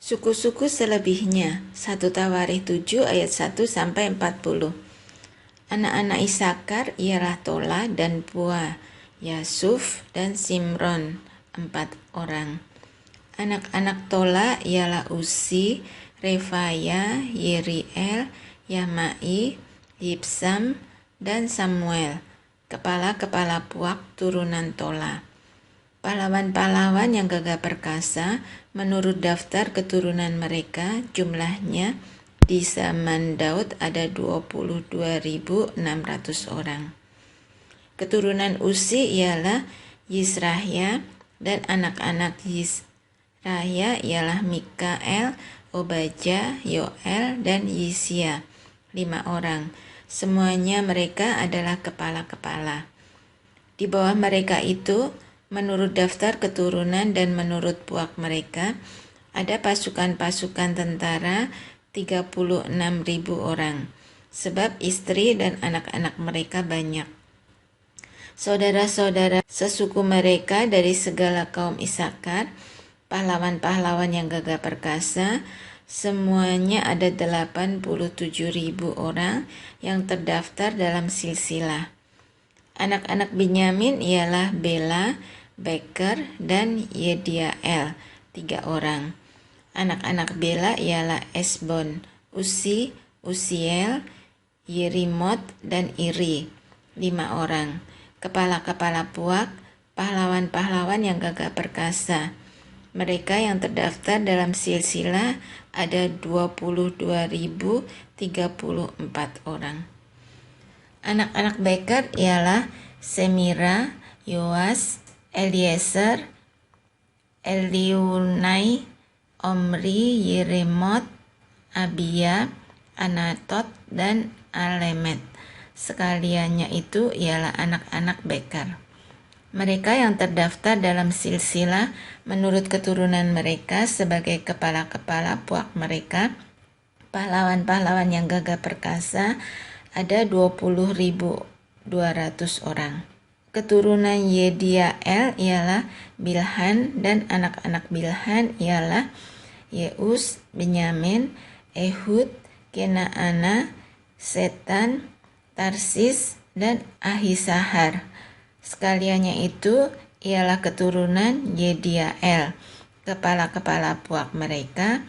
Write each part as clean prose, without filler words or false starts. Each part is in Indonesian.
Suku-suku selebihnya 1 Tawarikh 7 ayat 1-40. Anak-anak Isakar ialah Tola dan Pua, Yasuf dan Simron, 4 orang. Anak-anak Tola ialah Uzi, Refaya, Yeriel, Yamai, Yibsam, dan Samuel, kepala-kepala puak turunan Tola. Pahlawan-pahlawan yang gagah perkasa menurut daftar keturunan mereka jumlahnya di zaman Daud ada 22.600 orang. Keturunan Uzi ialah Yisrahya dan anak-anak Yisrahya ialah Mikael, Obadya, Yoel, dan Yisia, 5 orang. Semuanya mereka adalah kepala-kepala. Di bawah mereka itu, menurut daftar keturunan dan menurut puak mereka, ada pasukan-pasukan tentara 36.000 orang, sebab istri dan anak-anak mereka banyak. Saudara-saudara sesuku mereka dari segala kaum Isakar, pahlawan-pahlawan yang gagah perkasa, semuanya ada 87.000 orang yang terdaftar dalam silsilah. Anak-anak Binyamin ialah Bela, Beker, dan Yediael, 3 orang. Anak-anak Bela ialah Esbon, Usi, Usiel, Yerimot, dan Iri, 5 orang. Kepala-kepala puak, pahlawan-pahlawan yang gagah perkasa. Mereka yang terdaftar dalam silsilah ada 22.034 orang. Anak-anak Beker ialah Semira, Yoas, Eliezer, Eliunai, Omri, Yeremot, Abia, Anatot, dan Alemet. Sekaliannya itu ialah anak-anak Beker. Mereka yang terdaftar dalam silsilah menurut keturunan mereka sebagai kepala-kepala puak mereka, pahlawan-pahlawan yang gagah perkasa, ada 20.200 orang. Keturunan Yediael ialah Bilhan dan anak-anak Bilhan ialah Yeus, Benyamin, Ehud, Kenaana, Setan, Tarsis, dan Ahisahar. Sekaliannya itu ialah keturunan Yediael, kepala-kepala puak mereka,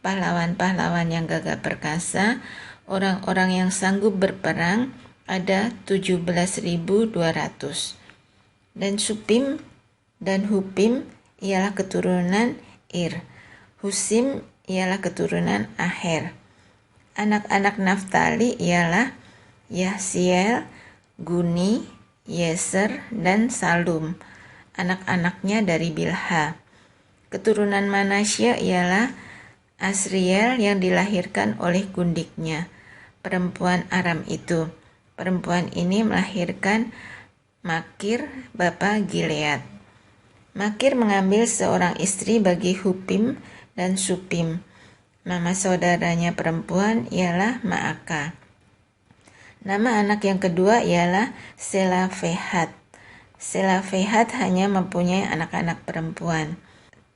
pahlawan-pahlawan yang gagah perkasa, orang-orang yang sanggup berperang, ada 17.200. Dan Supim dan Hupim ialah keturunan Ir. Husim ialah keturunan Aher. Anak-anak Naftali ialah Yahsiel, Guni, Yeser, dan Salum. Anak-anaknya dari Bilha. Keturunan Manasya ialah Asriel yang dilahirkan oleh gundiknya, perempuan Aram itu. Perempuan ini melahirkan Makir, bapa Gilead. Makir mengambil seorang istri bagi Hupim dan Supim. Nama saudaranya perempuan ialah Maaka. Nama anak yang kedua ialah Selafehat. Selafehat hanya mempunyai anak-anak perempuan.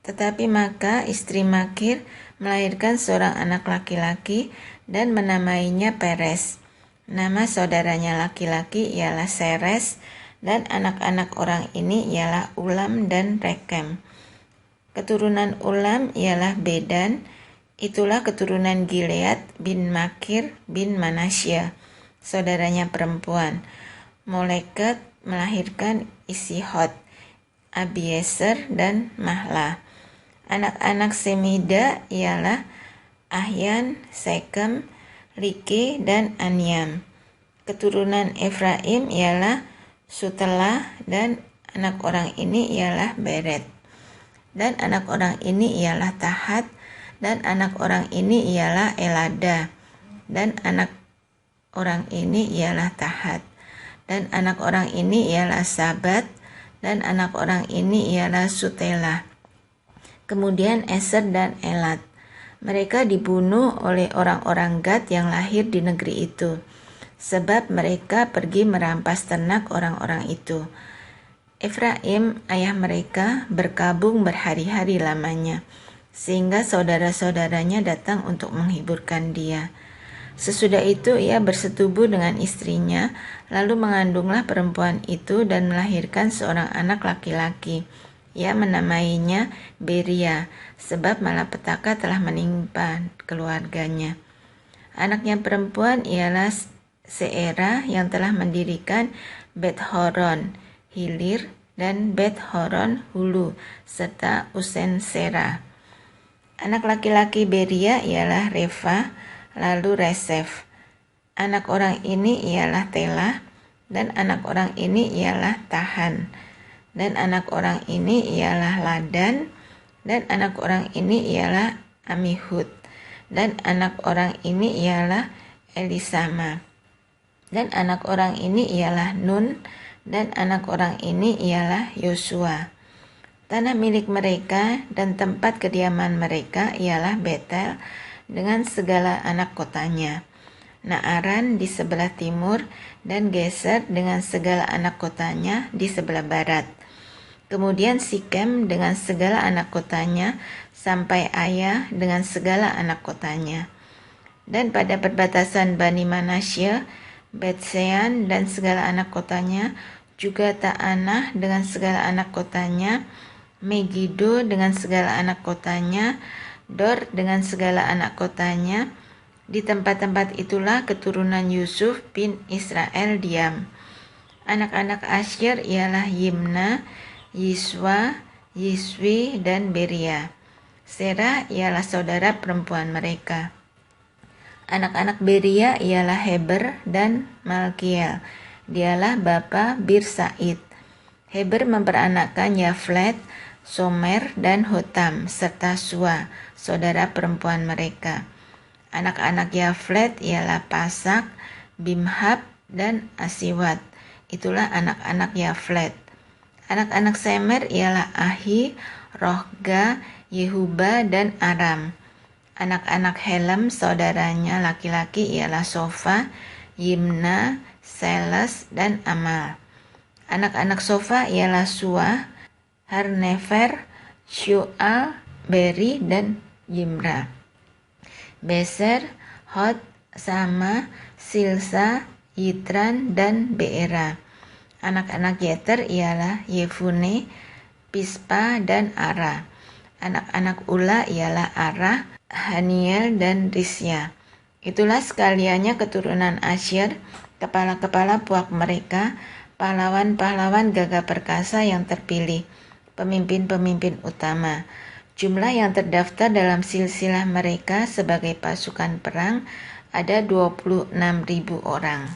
Tetapi Maka, istri Makir, melahirkan seorang anak laki-laki dan menamainya Peres. Nama saudaranya laki-laki ialah Seres, dan anak-anak orang ini ialah Ulam dan Rekem. Keturunan Ulam ialah Bedan, itulah keturunan Gilead bin Makir bin Manasya, saudaranya perempuan. Moleket melahirkan Isihot, Abieser, dan Mahla. Anak-anak Semida ialah Ahyan, Sekem, Rike, dan Aniam. Keturunan Efraim ialah Sutelah, dan anak orang ini ialah Beret. Dan anak orang ini ialah Tahat, dan anak orang ini ialah Elada, dan anak orang ini ialah Tahat, dan anak orang ini ialah Sabat, dan anak orang ini ialah Sutela. Kemudian Eser dan Elat. Mereka dibunuh oleh orang-orang Gad yang lahir di negeri itu, sebab mereka pergi merampas ternak orang-orang itu. Efraim, ayah mereka, berkabung berhari-hari lamanya. sehingga saudara-saudaranya datang untuk menghiburkan dia. Sesudah itu ia bersetubuh dengan istrinya, lalu mengandunglah perempuan itu dan melahirkan seorang anak laki-laki. Ia menamainya Beria, sebab malapetaka telah menimpa keluarganya. Anaknya perempuan ialah Seera yang telah mendirikan Bet-horon Hilir dan Bet-horon Hulu serta Usen-Sera. Anak laki-laki Beria ialah Refa, lalu Resef. Anak orang ini ialah Tela, dan anak orang ini ialah Tahan, dan anak orang ini ialah Ladan, dan anak orang ini ialah Amihud, dan anak orang ini ialah Elisama, dan anak orang ini ialah Nun, dan anak orang ini ialah Yosua. Tanah milik mereka dan tempat kediaman mereka ialah Betel dengan segala anak kotanya, Naaran di sebelah timur, dan Geser dengan segala anak kotanya di sebelah barat. Kemudian Sikem dengan segala anak kotanya, sampai Aya dengan segala anak kotanya. Dan pada perbatasan Bani Manasye, Betsean dan segala anak kotanya, juga Ta'anah dengan segala anak kotanya, Megido dengan segala anak kotanya, Dor dengan segala anak kotanya. Di tempat-tempat itulah keturunan Yusuf bin Israel diam. Anak-anak Asyer ialah Yimna, Yiswa, Yiswi, dan Beria. Serah ialah saudara perempuan mereka. Anak-anak Beria ialah Heber dan Malkiel. Dialah bapa Bir Said. Heber memperanakkan Yaflet, Somer, dan Hotam, serta Sua, saudara perempuan mereka. Anak-anak Yaflet ialah Pasak, Bimhab, dan Asiwat. Itulah anak-anak Yaflet. Anak-anak Semer ialah Ahi, Rohga, Yehuba, dan Aram. Anak-anak Helem saudaranya laki-laki ialah Sofa, Yimna, Seles, dan Amal. Anak-anak Sofa ialah Sua, Harnefer, Syu'al, Beri, dan Yimra. Beser, Hod, Sama, Silsa, Yitran, dan Beera. Anak-anak Yeter ialah Yefune, Pispa, dan Ara. Anak-anak Ula ialah Ara, Haniel, dan Risya. Itulah sekaliannya keturunan Asyer, kepala-kepala puak mereka, pahlawan-pahlawan gagah perkasa yang terpilih, pemimpin-pemimpin utama. Jumlah yang terdaftar dalam silsilah mereka sebagai pasukan perang ada 26.000 orang.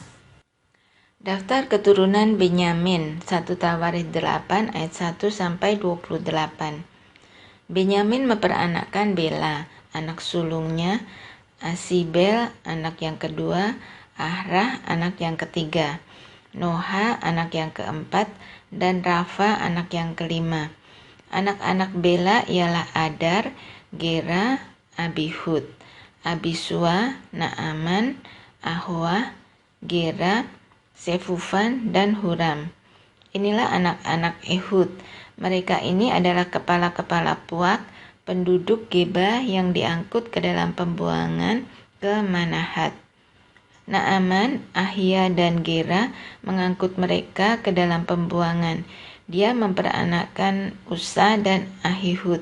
Daftar keturunan Benyamin, 1 Tawarikh 8 ayat 1 sampai 28. Benyamin memperanakkan Bela, anak sulungnya, Asibel, anak yang kedua, Ahrah, anak yang ketiga, Noha, anak yang keempat, dan Rafa, anak yang kelima. Anak-anak Bela ialah Adar, Gera, Abihud, Abisua, Naaman, Ahwa, Gera, Sefufan, dan Huram. Inilah anak-anak Ehud. Mereka ini adalah kepala-kepala puak penduduk Geba yang diangkut ke dalam pembuangan ke Manahat. Naaman, Ahia, dan Gera mengangkut mereka ke dalam pembuangan. Dia memperanakkan Usa dan Ahihud.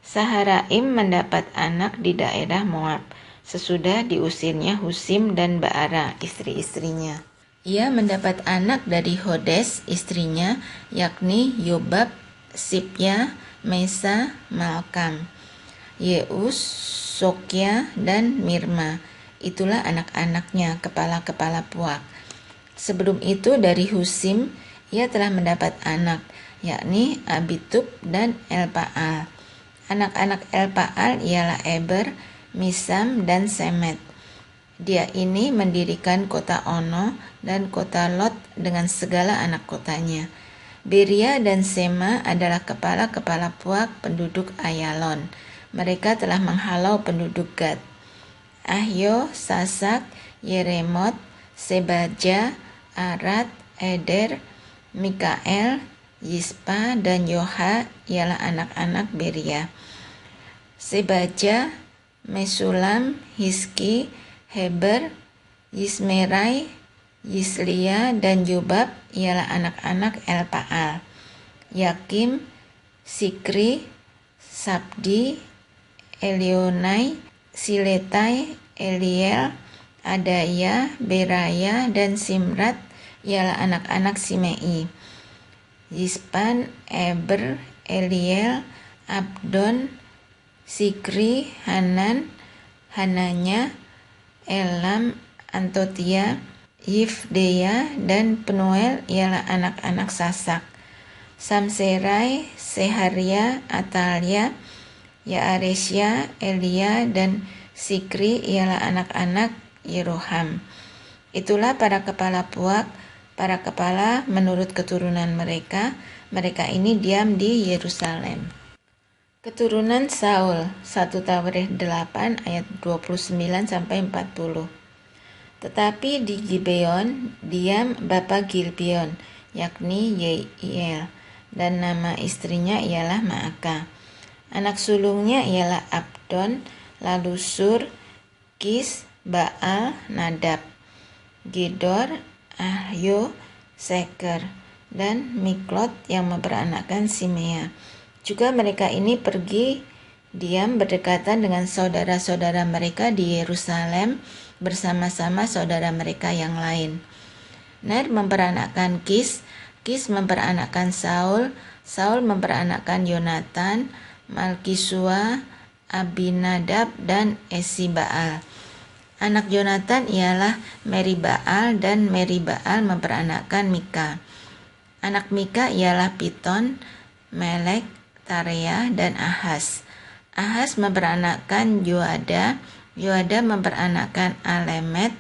Saharaim mendapat anak di daerah Moab, sesudah diusirnya Husim dan Baara, istri-istrinya. Ia mendapat anak dari Hodes, istrinya, yakni Yobab, Sipya, Mesa, Malkam, Yeus, Sokya, dan Mirma. Itulah anak-anaknya, kepala-kepala puak. Sebelum itu dari Husim, ia telah mendapat anak, yakni Abitub dan Elpaal. Anak-anak Elpaal ialah Eber, Misam, dan Semet. Dia ini mendirikan kota Ono dan kota Lot dengan segala anak kotanya. Beria dan Sema adalah kepala-kepala puak penduduk Ayalon. Mereka telah menghalau penduduk Gad. Ahyo, Sasak, Yeremot, Sebaja, Arad, Eder, Mikael, Yispa, dan Yoha ialah anak-anak Beria. Sebaja, Mesulam, Hizki, Heber, Yismerai, Yislia, dan Jobab ialah anak-anak Elpaal. Yakim, Sikri, Sabdi, Elionai, Siletai, Eliel, Adaya, Beraya, dan Simrat ialah anak-anak Simei. Yispan, Eber, Eliel, Abdon, Sikri, Hanan, Hananya, Elam, Antotia, Yifdeya, dan Penuel ialah anak-anak Sasak. Samserai, Seharia, Atalia, Yaaresya, Elia, dan Sikri ialah anak-anak Yeroham. Itulah para kepala puak, para kepala menurut keturunan mereka. Mereka ini diam di Yerusalem. Keturunan Saul, 1 Tawarikh 8 ayat 29-40. Tetapi di Gibeon diam bapa Gibeon, yakni Yeiel, dan nama istrinya ialah Maaka. Anak sulungnya ialah Abdon, lalu Sur, Kis, Baal, Nadab, Gedor, Ahyo, Seker, dan Miklot yang memperanakkan Simea. Juga mereka ini pergi diam berdekatan dengan saudara-saudara mereka di Yerusalem bersama-sama saudara mereka yang lain. Ner memperanakkan Kis, Kis memperanakkan Saul, Saul memperanakkan Yonatan, Malkisua, Abinadab, dan Esibaal. Anak Yonatan ialah Meribaal, dan Meribaal memperanakkan Mika. Anak Mika ialah Piton, Melek, Tarea, dan Ahaz. Ahaz memperanakkan Yoada, Yoada memperanakkan Alemet,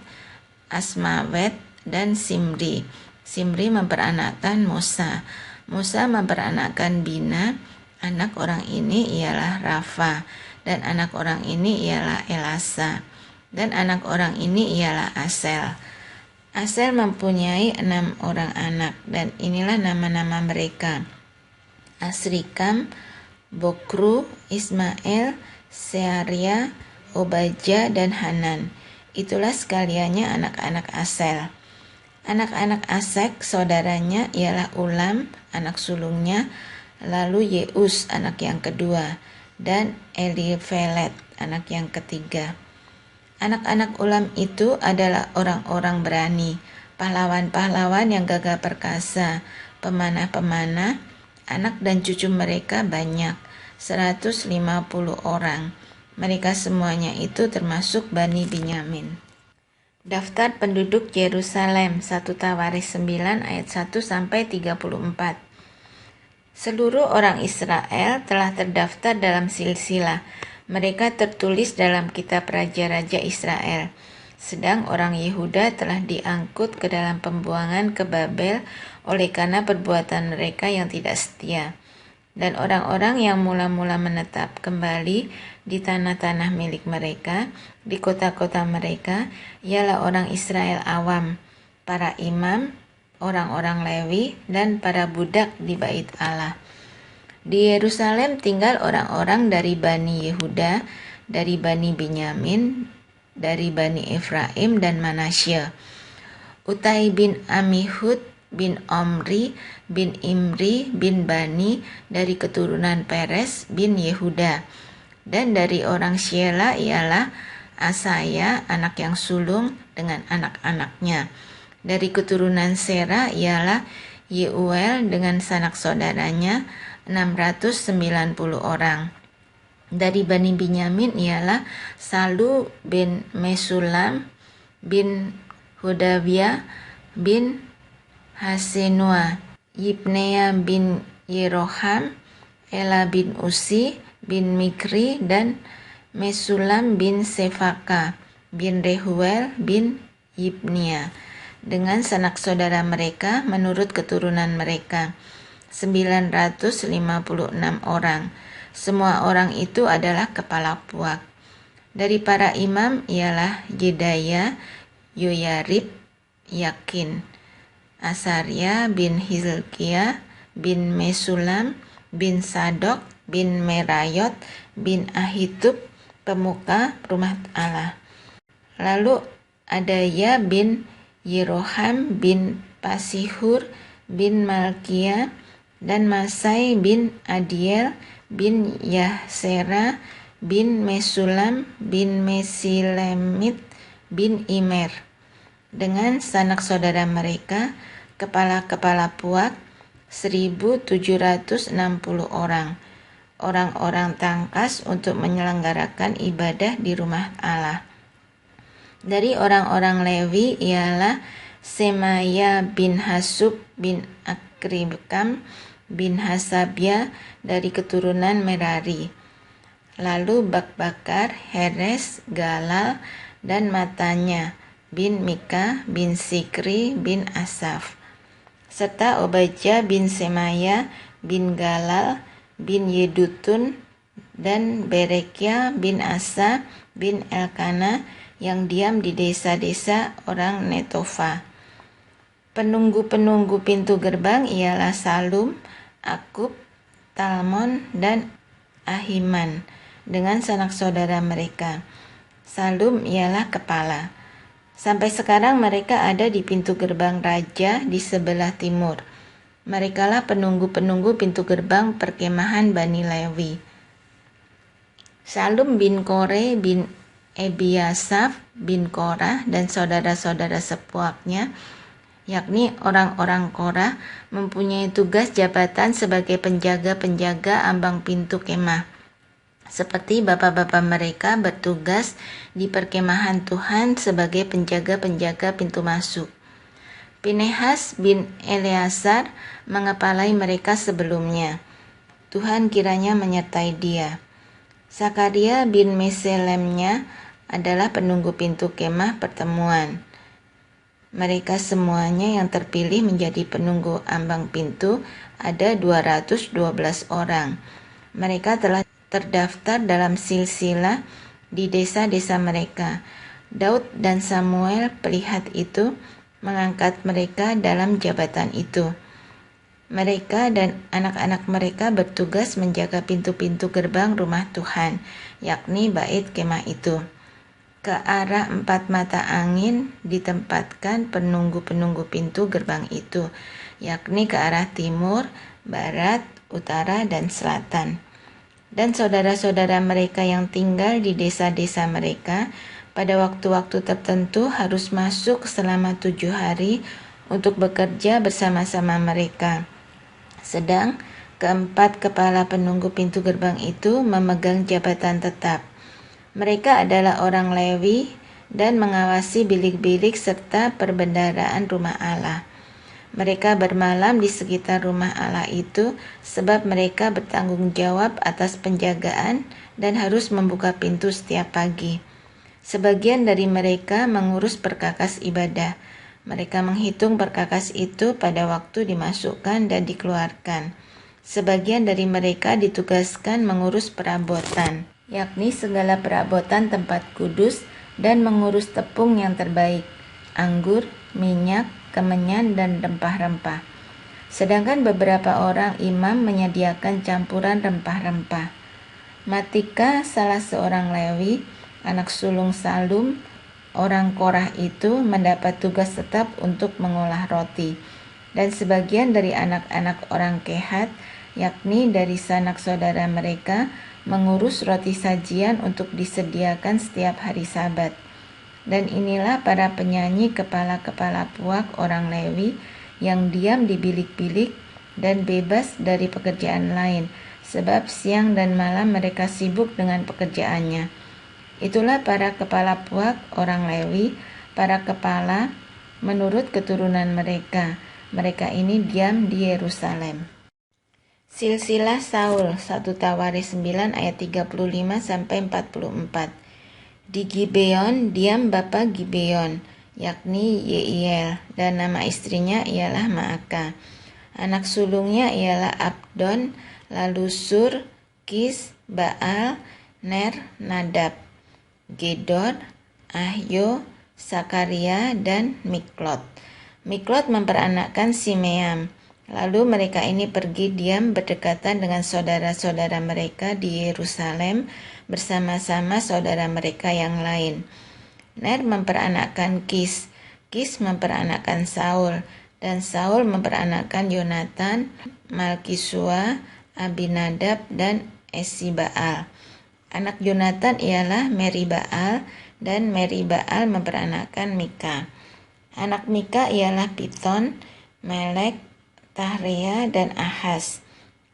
Asmawet, dan Simri. Simri memperanakkan Musa. Musa memperanakkan Bina. Anak orang ini ialah Rafa, dan anak orang ini ialah Elasa, dan anak orang ini ialah Asel. Asel mempunyai 6 orang anak, dan inilah nama-nama mereka: Asrikam, Bokru, Ismael, Searia, Obaja, dan Hanan. Itulah sekaliannya anak-anak Asel. Anak-anak Asek saudaranya ialah Ulam, anak sulungnya, lalu Yeus, anak yang kedua, dan Elifelet, anak yang ketiga. Anak-anak Ulam itu adalah orang-orang berani, pahlawan-pahlawan yang gagah perkasa, pemanah-pemanah. Anak dan cucu mereka banyak, 150 orang. Mereka semuanya itu termasuk Bani Binyamin. Daftar penduduk Yerusalem, 1 Tawarikh 9 ayat 1-34. Seluruh orang Israel telah terdaftar dalam silsilah. Mereka tertulis dalam kitab Raja-Raja Israel. Sedang orang Yehuda telah diangkut ke dalam pembuangan ke Babel oleh karena perbuatan mereka yang tidak setia. Dan orang-orang yang mula-mula menetap kembali di tanah-tanah milik mereka, di kota-kota mereka, ialah orang Israel awam, para imam, orang-orang Lewi, dan para budak di Bait Allah. Di Yerusalem tinggal orang-orang dari Bani Yehuda, dari Bani Binyamin, dari Bani Efraim dan Manasya. Utai bin Amihud bin Omri bin Imri bin Bani dari keturunan Peres bin Yehuda. Dan dari orang Syela ialah Asaya, anak yang sulung, dengan anak-anaknya. Dari keturunan Sera ialah Yeuel dengan sanak saudaranya, 690 orang. Dari Bani Binyamin ialah Salu bin Mesulam bin Hodawiyah bin Hasenua, Yibnea bin Yeroham, Ela bin Usi bin Mikri, dan Mesulam bin Sefaka bin Rehuel bin Yibnia, dengan sanak saudara mereka menurut keturunan mereka, 956 orang. Semua orang itu adalah kepala puak. Dari para imam ialah Jedaya, Yoyarib, Yakin, Asaria bin Hilkiah bin Mesulam bin Sadok bin Merayot bin Ahitub, pemuka rumah Allah. Lalu Adaya bin Yeroham bin Pasihur bin Malkia dan Masai bin Adiel bin Yahsera bin Mesulam bin Mesilemit bin Imer, dengan sanak saudara mereka, kepala-kepala puak 1.760 orang, orang-orang tangkas untuk menyelenggarakan ibadah di rumah Allah. Dari orang-orang Lewi ialah Semaya bin Hasub bin Akribkam bin Hasabya dari keturunan Merari. Lalu Bakbakar, Heres, Galal, dan Matanya bin Mika bin Sikri bin Asaf, serta Obadya bin Semaya bin Galal bin Yedutun dan Berekia bin Asa bin Elkana yang diam di desa-desa orang Netofa. Penunggu-penunggu pintu gerbang ialah Salum, Akub, Talmon, dan Ahiman dengan sanak saudara mereka. Salum ialah kepala. Sampai sekarang mereka ada di pintu gerbang raja di sebelah timur. Merekalah penunggu-penunggu pintu gerbang perkemahan Bani Lewi. Salum bin Kore bin Ebiasaf bin Korah dan saudara-saudara sepuaknya, yakni orang-orang Korah, mempunyai tugas jabatan sebagai penjaga-penjaga ambang pintu kemah, seperti bapak-bapak mereka bertugas di perkemahan Tuhan sebagai penjaga-penjaga pintu masuk. Pinehas bin Eleazar mengepalai mereka sebelumnya. Tuhan kiranya menyertai dia. Sakaria bin Meselemnya adalah penunggu pintu kemah pertemuan. Mereka semuanya yang terpilih menjadi penunggu ambang pintu ada 212 orang. Mereka telah terdaftar dalam silsilah di desa-desa mereka. Daud dan Samuel pelihat itu mengangkat mereka dalam jabatan itu. Mereka dan anak-anak mereka bertugas menjaga pintu-pintu gerbang rumah Tuhan, yakni bait kemah itu. Ke arah 4 mata angin ditempatkan penunggu-penunggu pintu gerbang itu, yakni ke arah timur, barat, utara, dan selatan. Dan saudara-saudara mereka yang tinggal di desa-desa mereka pada waktu-waktu tertentu harus masuk selama 7 hari untuk bekerja bersama-sama mereka. Sedang keempat kepala penunggu pintu gerbang itu memegang jabatan tetap. Mereka adalah orang Lewi dan mengawasi bilik-bilik serta perbendaharaan rumah Allah. Mereka bermalam di sekitar rumah Allah itu sebab mereka bertanggung jawab atas penjagaan dan harus membuka pintu setiap pagi. Sebagian dari mereka mengurus perkakas ibadah. Mereka menghitung perkakas itu pada waktu dimasukkan dan dikeluarkan. Sebagian dari mereka ditugaskan mengurus perabotan, yakni segala perabotan tempat kudus, dan mengurus tepung yang terbaik, anggur, minyak, kemenyan, dan rempah-rempah. Sedangkan beberapa orang imam menyediakan campuran rempah-rempah. Matika, salah seorang Lewi, anak sulung Salum, orang Korah itu mendapat tugas tetap untuk mengolah roti. Dan sebagian dari anak-anak orang Kehat, yakni dari sanak saudara mereka, mengurus roti sajian untuk disediakan setiap hari Sabat. Dan inilah para penyanyi kepala-kepala puak orang Lewi yang diam di bilik-bilik dan bebas dari pekerjaan lain, sebab siang dan malam mereka sibuk dengan pekerjaannya. Itulah para kepala puak orang Lewi, para kepala menurut keturunan mereka. Mereka ini diam di Yerusalem. Silsilah Saul 1 Tawaris 9 ayat 35 sampai 44. Di Gibeon diam bapa Gibeon, yakni Yeiel, dan nama istrinya ialah Maaka. Anak sulungnya ialah Abdon, lalu Sur, Kis, Baal, Ner, Nadab, Gedor, Ahyo, Sakaria, dan Miklot. Miklot memperanakkan Simeam. Lalu mereka ini pergi diam berdekatan dengan saudara-saudara mereka di Yerusalem bersama-sama saudara mereka yang lain. Ner memperanakkan Kis, Kis memperanakkan Saul, dan Saul memperanakkan Yonatan, Malkisua, Abinadab, dan Esibaal. Anak Yonatan ialah Meribaal, dan Meribaal memperanakkan Mika. Anak Mika ialah Piton, Melek, Tahrea, dan Ahaz.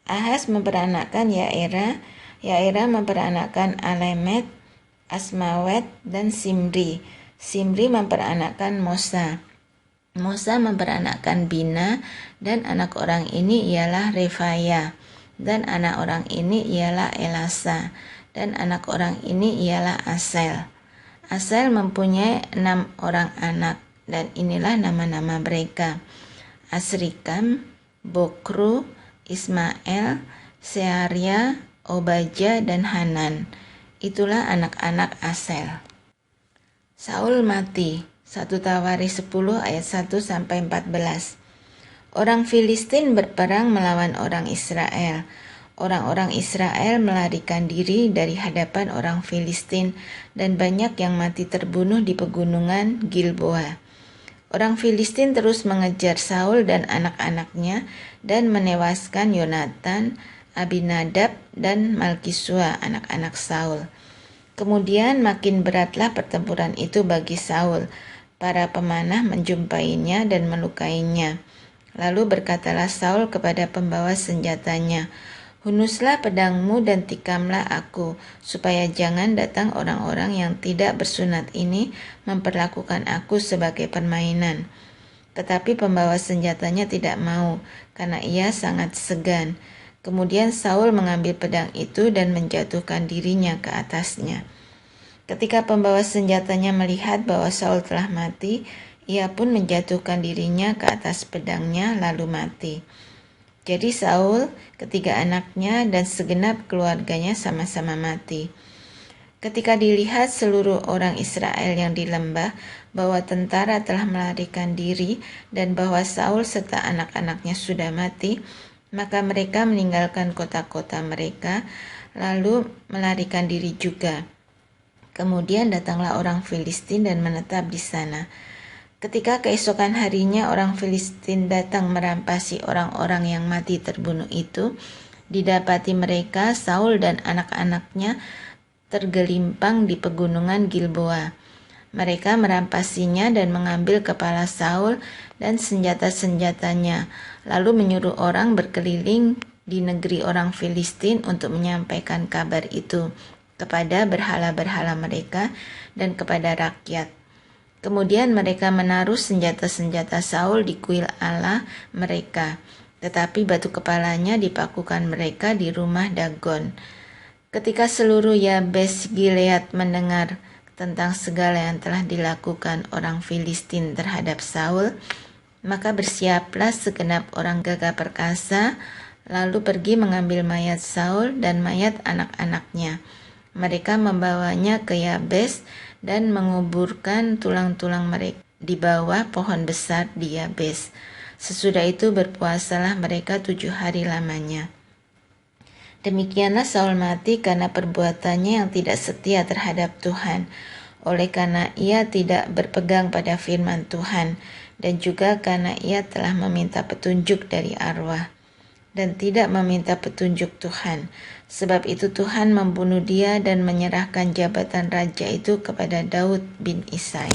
Ahaz memperanakkan Yaera, Yaera memperanakkan Alemet, Asmawet, dan Simri. Simri memperanakkan Mosa. Mosa memperanakkan Bina, dan anak orang ini ialah Refaya, dan anak orang ini ialah Elasa, dan anak orang ini ialah Asel. Asel mempunyai 6 orang anak, dan inilah nama-nama mereka: Asrikam, Bokru, Ismael, Searia, Obaja, dan Hanan. Itulah anak-anak Asel. Saul mati. 1 Tawaris 10 ayat 1-14. Orang Filistin berperang melawan orang Israel. Orang-orang Israel melarikan diri dari hadapan orang Filistin, dan banyak yang mati terbunuh di pegunungan Gilboa. Orang Filistin terus mengejar Saul dan anak-anaknya dan menewaskan Yonatan, Abinadab, dan Malkisua, anak-anak Saul. Kemudian makin beratlah pertempuran itu bagi Saul. Para pemanah menjumpainya dan melukainya. Lalu berkatalah Saul kepada pembawa senjatanya, "Hunuslah pedangmu dan tikamlah aku, supaya jangan datang orang-orang yang tidak bersunat ini memperlakukan aku sebagai permainan." Tetapi pembawa senjatanya tidak mau, karena ia sangat segan. Kemudian Saul mengambil pedang itu dan menjatuhkan dirinya ke atasnya. Ketika pembawa senjatanya melihat bahwa Saul telah mati, ia pun menjatuhkan dirinya ke atas pedangnya lalu mati. Jadi Saul, ketiga anaknya, dan segenap keluarganya sama-sama mati. Ketika dilihat seluruh orang Israel yang di lembah bahwa tentara telah melarikan diri dan bahwa Saul serta anak-anaknya sudah mati, maka mereka meninggalkan kota-kota mereka lalu melarikan diri juga. Kemudian datanglah orang Filistin dan menetap di sana. Ketika keesokan harinya orang Filistin datang merampasi orang-orang yang mati terbunuh itu, didapati mereka, Saul dan anak-anaknya, tergelimpang di pegunungan Gilboa. Mereka merampasinya dan mengambil kepala Saul dan senjata-senjatanya, lalu menyuruh orang berkeliling di negeri orang Filistin untuk menyampaikan kabar itu kepada berhala-berhala mereka dan kepada rakyat. Kemudian mereka menaruh senjata-senjata Saul di kuil Allah mereka, tetapi batu kepalanya dipakukan mereka di rumah Dagon. Ketika seluruh Yabes Gilead mendengar tentang segala yang telah dilakukan orang Filistin terhadap Saul, maka bersiaplah segenap orang gagah perkasa, lalu pergi mengambil mayat Saul dan mayat anak-anaknya. Mereka membawanya ke Yabes dan menguburkan tulang-tulang mereka di bawah pohon besar di Yabes. Sesudah itu berpuasalah mereka 7 hari lamanya. Demikianlah Saul mati karena perbuatannya yang tidak setia terhadap Tuhan, oleh karena ia tidak berpegang pada firman Tuhan, dan juga karena ia telah meminta petunjuk dari arwah dan tidak meminta petunjuk Tuhan. Sebab itu Tuhan membunuh dia dan menyerahkan jabatan raja itu kepada Daud bin Isai.